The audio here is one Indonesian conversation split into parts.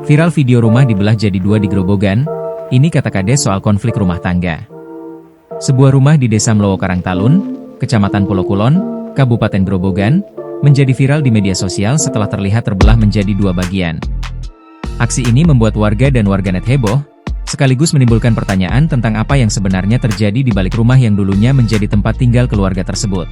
Viral video rumah dibelah jadi dua di Grobogan. Ini kata Kades soal konflik rumah tangga. Sebuah rumah di Desa Mlowo Karangtalun, Kecamatan Pulo Kulon, Kabupaten Grobogan, menjadi viral di media sosial setelah terlihat terbelah menjadi dua bagian. Aksi ini membuat warga dan warganet heboh, sekaligus menimbulkan pertanyaan tentang apa yang sebenarnya terjadi di balik rumah yang dulunya menjadi tempat tinggal keluarga tersebut.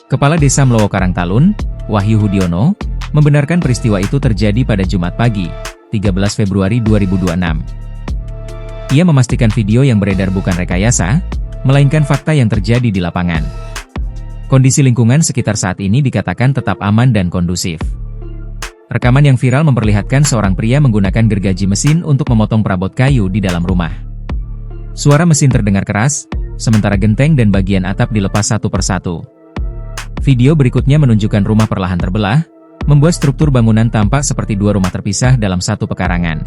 Kepala Desa Mlowo Karangtalun, Wahyu Hudiono, membenarkan peristiwa itu terjadi pada Jumat pagi, 13 Februari 2026. Ia memastikan video yang beredar bukan rekayasa, melainkan fakta yang terjadi di lapangan. Kondisi lingkungan sekitar saat ini dikatakan tetap aman dan kondusif. Rekaman yang viral memperlihatkan seorang pria menggunakan gergaji mesin untuk memotong perabot kayu di dalam rumah. Suara mesin terdengar keras, sementara genteng dan bagian atap dilepas satu persatu. Video berikutnya menunjukkan rumah perlahan terbelah, membuat struktur bangunan tampak seperti dua rumah terpisah dalam satu pekarangan.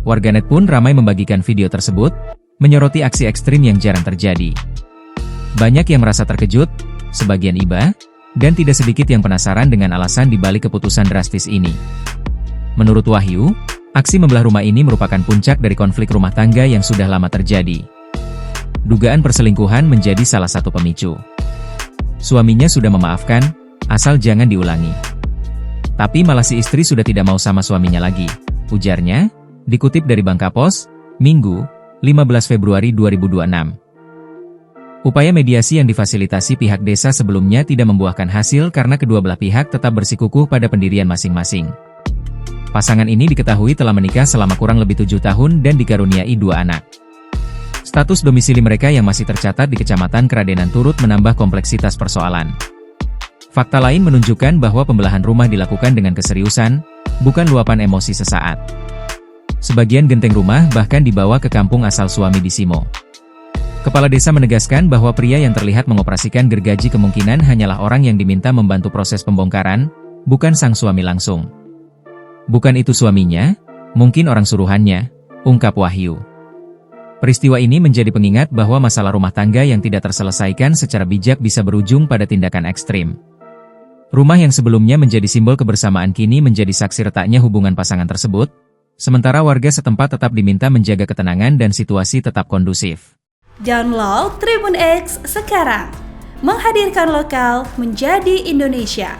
Warganet pun ramai membagikan video tersebut, menyoroti aksi ekstrim yang jarang terjadi. Banyak yang merasa terkejut, sebagian iba, dan tidak sedikit yang penasaran dengan alasan dibalik keputusan drastis ini. Menurut Wahyu, aksi membelah rumah ini merupakan puncak dari konflik rumah tangga yang sudah lama terjadi. Dugaan perselingkuhan menjadi salah satu pemicu. Suaminya sudah memaafkan, asal jangan diulangi. Tapi malah si istri sudah tidak mau sama suaminya lagi, ujarnya, dikutip dari Bangka Pos, Minggu, 15 Februari 2026. Upaya mediasi yang difasilitasi pihak desa sebelumnya tidak membuahkan hasil karena kedua belah pihak tetap bersikukuh pada pendirian masing-masing. Pasangan ini diketahui telah menikah selama kurang lebih 7 tahun dan dikaruniai 2 anak. Status domisili mereka yang masih tercatat di Kecamatan Keradenan turut menambah kompleksitas persoalan. Fakta lain menunjukkan bahwa pembelahan rumah dilakukan dengan keseriusan, bukan luapan emosi sesaat. Sebagian genteng rumah bahkan dibawa ke kampung asal suami di Simo. Kepala desa menegaskan bahwa pria yang terlihat mengoperasikan gergaji kemungkinan hanyalah orang yang diminta membantu proses pembongkaran, bukan sang suami langsung. Bukan itu suaminya, mungkin orang suruhannya, ungkap Wahyu. Peristiwa ini menjadi pengingat bahwa masalah rumah tangga yang tidak terselesaikan secara bijak bisa berujung pada tindakan ekstrim. Rumah yang sebelumnya menjadi simbol kebersamaan kini menjadi saksi retaknya hubungan pasangan tersebut, sementara warga setempat tetap diminta menjaga ketenangan dan situasi tetap kondusif. Download Tribun X sekarang, menghadirkan lokal menjadi Indonesia.